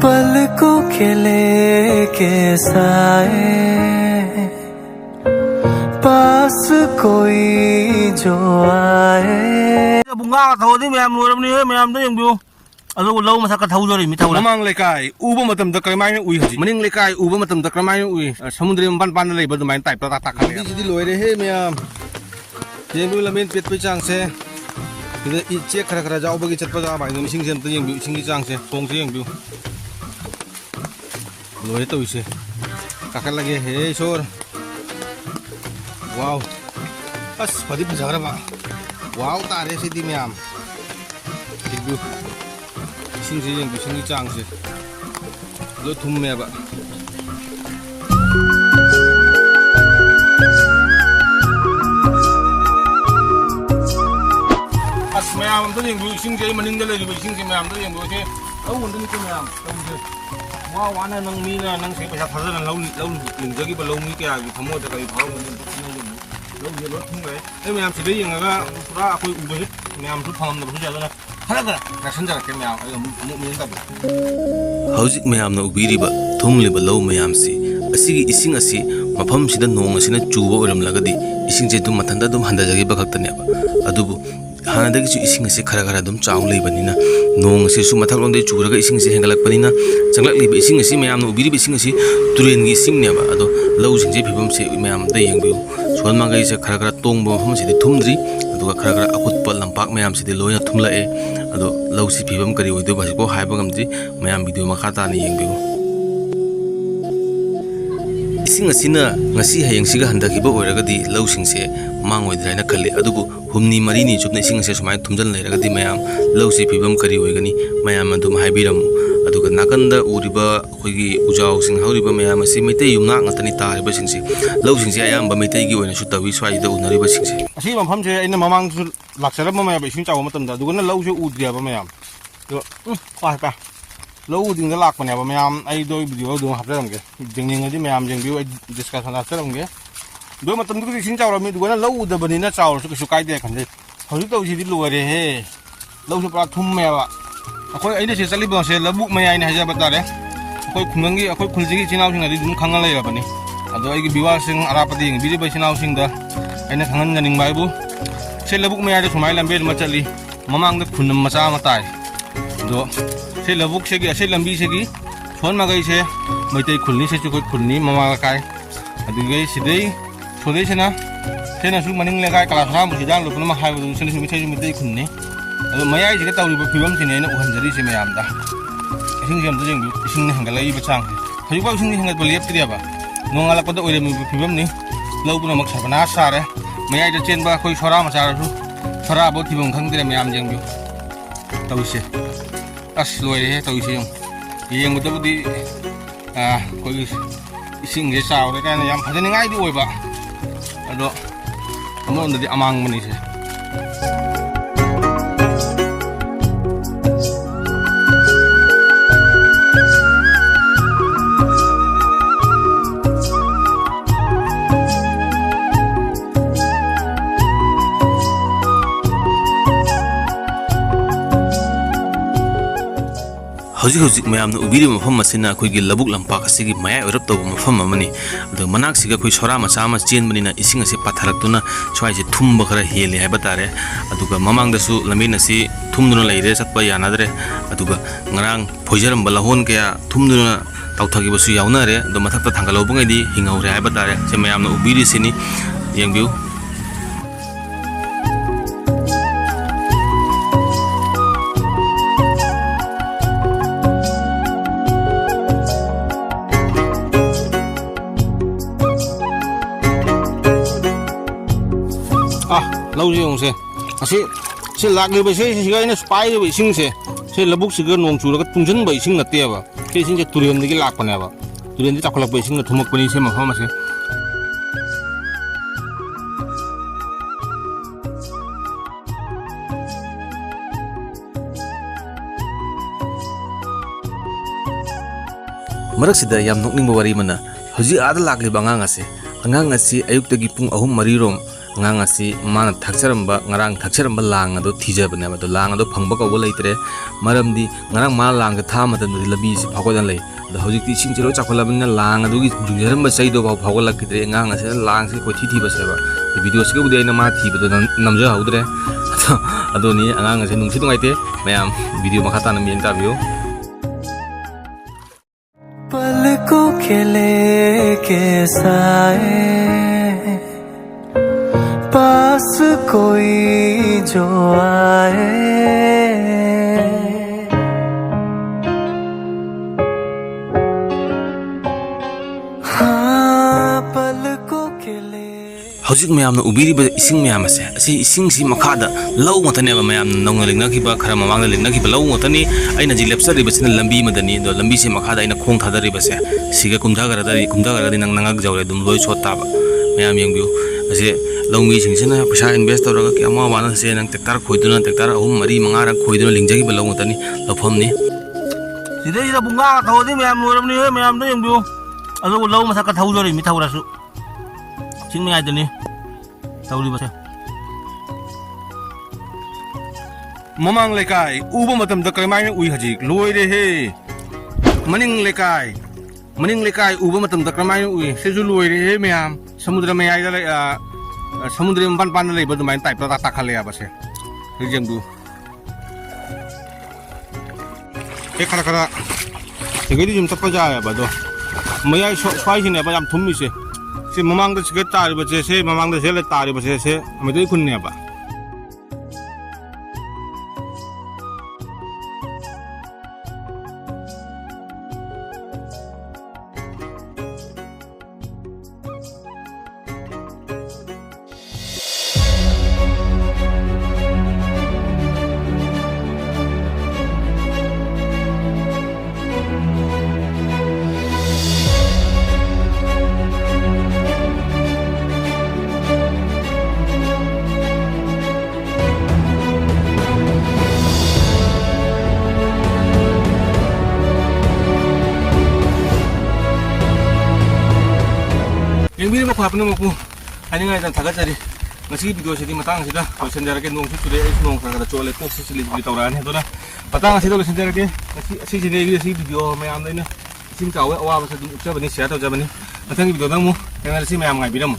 पलकों के लेके साए पास कोई जो आए bunga thodi मैम लोरबनी है मैम तो यंग बियो अलो लो मसा का थौ जोरी मिथौ ममांग लेकाय उबो मतम द क्रमाइन उइ हजि मनिंग लेकाय उबो मतम द क्रमाइन उइ समुद्र में पान लेब दुमाइन टाइप ता ता खा जिदि लोइरे हे मैम जेंबु लमेन पेट पे चांग से इदे इ चेक खरा खरा जाव बगी चतपा जा बाइ नो सिंग सेम त यंग बिउ सिंग चांग से सोंग से यंग बिउ लोइ तो इसे काकल लगे हे सोर वाओ बस फदी फजरा बा वाओ तारे सिदि मैम दिबु सिंग से यंग बिउ सिंग चांग से लो थुम में बा as मैम तो यंग बिउ सिंग से मनिंग दे ले सिंग से मैम तो यंग बिउ से औ उन नि को मैम तो से वा वाना नंग मी ना नंग से पैसा फजन लौ लौ लिंजगी बा लौ मी क्या gi थमो त कई फाव लौ ये लो थुम गए ए मैम से यंग गा पूरा कोई उबे मैम सु फम न बुझा ना खरा खरा राशन जरा के मैम अ मु मी ता हौजिक मैम उबीरीबा थुमलिबा लौ मैम से असिगी इसिंग असि मफम सिदा नोंग असिना चुबा ओरमलागदी इसिंग जे दुम मथंदा दुम हंदाजगी बखक्तनेबा अदुबु हानादगी इसिंग से खरा खरा दुम चाउ लेबनिना नोंग से सु मथक लोंदे चुरगा इसिंग से हेंगलकपनिना चंगलकलिबा इसिंग असि मैम उबीरीबा इसिंग असि तुरेनगी इसिंगनेबा अदो लौ सिंग जे फिबम से मैम द यंगबिउ सोन मांगई से खरा खरा तोंगबा मफम से थुमद्री अदुगा खरा खरा अकुतपा लंपाक मैम से लोयना थुमलाए अदो लौ सि फिबम करी ओइदो बासिको हाइबा गमद्री मैम वीडियो मखा ताने यंगबिउ इसिंग असिना ngasi hayang siga handakhiba oiragadi lawsing se mangoidraina khalle adubu humni marini chupna ising se sumai thumjan leiragadi mayam lawsi phibam kari oigani mayam adum haibiram aduga nakanda uriba khoigi ujau sing hauriba mayam asi meitei yumna ngatani tariba singsi lawsing se ayamba meitei gi oina su tawi swai da unariba singsi asi mafam se aina mamang su laksara mayam ising chaw matam da aduga na lawse udriaba mayam to pa लो दिन the lakh पने ma'am आई दो video दो हापरमगे जेंनिंगदि ma'am जेंबिउ discussion हापरमगे दो मतम दु सिंग चावर मी दुगना लो उदबनिना चावर सु कसु कायदे खनदे हजि तो सिदि लोरे हे लो सु पुरा थुम मेवा अखोय आइने से चली बसे लबुक मयाइन हजा बतारे अखोय खुंगंगी अखोय खुलजिगी चिनाव सिंग दि दुम खंगा लेरबनी अदो आइगी विवाह सिंग अरापदि बिदि बैसिनाव सिंग द आइने खंगन जनिंग बाइबु से लबुक मयादे सुमाइ लंबे मचली ममांग द खुनम मचा मताय दो से लबुक से असे लंबी से सोन मगई से मैतई खुलनी से चुकोय खुलनी ममा काय अदुगै सिदै सोदै सेना सेना सु मनिंग लेगाय कलासरा मुसिदां लुपन मा हाइबु सेना सु मिथै मैतई खुलनी अदु मयाइ से तौरिबो फिबम सिने ने उहनजरी से मयामदा इसिंग जेम जों इसिंग हंगलाई बचांग हजिबा इसिंग हंगत बलियप त्रियाबा नोंगाला पद ओइरेम फिबम नि लौबुना मक्सबना सारे मयाइ द चेनबा खोय सोरा मचारसु सोरा बो थिबम खंगदरे मयाम जेंगबि तौसे as loire he tau isi yeng betul di koi ising je sao de kan yam phajani ngai di oiba ado amon di amang mani se हौजिक हौजिक मैम उबीरी मफम असिना अखोइगी लबुक लंपाक असिगी मयाइ ओरप तब मफम अमनी अदो मनाक सिगा कोई सोरा मचा मा चेनबनिना इसिंग असे पाथरक्तुना स्वाइजे थुमब खरा हेले हाइबा तारे अदुगा ममांगदसु लमिन असि थुमदुना लेरे चतपा यानादरे अदुगा ngarang फोइजरम बलहोन कया थुमदुना ताउथगिबसु यावनारे दो मथकता थांगलौबंगैदि हिंगौरे हाइबा तारे से मैम उबीरी सिनी यंगबिउ lâu riêng se sẽ lạc người bây giờ cái nó spy rồi sinh sẽ là bốc sự cái nông chủ là cái tung chân bây sinh là tiêu à cái sinh cái turian cái lạc phần này à turian cái chọc lạc bây sinh là thùng mộc bây xem mà không mà se मरक सिदा याम नोकनिंग बवारी मना हजि आदा लागले bangang ase angang asi ayuk tagi pung ahum mari rom ngang asi mana thakcharamba ngarang thakcharamba lang ado thijabane ba to lang ado phangba ko leitre maramdi ngarang ma lang ka tha matan di labi si phagodan lei da hojikti sing chiro chakolabna lang ado gi jungjaramba chaido ba phagolak kidre ngang ase lang se ko thi ba se ba video se ko na ma thi ba do namja haudre ado ni angang ase nungsi tungaite mayam video makhata na mi interview पलकों के लेके साए पास कोई जो आए हाँ पलकों के लिए hojik mayam na ubiri ba ising mayam ase asi ising si makhada law ngotane ba mayam nong lingna ki ba khara mamang lingna ki ba law ngotani aina ji lepsa ri basina lambi madani do lambi se makhada aina khong thadari ba se siga kumdha gara di nang nangak jawre dum loi chota ba mayam yengbiu ase longmi sing sina paisa invest tora ki ama wana se nang tektar khoiduna tektar ahum mari manga ra khoiduna lingjagi ba law ngotani lofom ni sidai da bunga thodi mayam loramni he mayam da yengbiu adu law masa ka thawjori mi thawrasu sing mi aidani tawli base mamang lekai uba matam da kai mai ui haji loi re he maning lekai uba matam da kai mai ui se ju loi re he mayam samudra me ai da samudra ban ban le ba du mai type ta khale ya base rejeng du e khara segedi jim tappa ja ya ba do maya swai hin ba jam thummi se si mamang da sigat tar ba se mamang da sele tar ba se amedai kunne ba Yang bini aku apa nama aku? Ani ngai dan thagat cari. Nasi video sini matang sida. Kalau sendiri ke nong sudah nong kada cole tu sisi beli tauran itu lah. Patang sida kalau sendiri ke nasi sini video mayam ini. Sim kau awal masa tu coba ni siapa tahu coba ni. Matang video kamu. Yang nasi mayam ngai bidamu.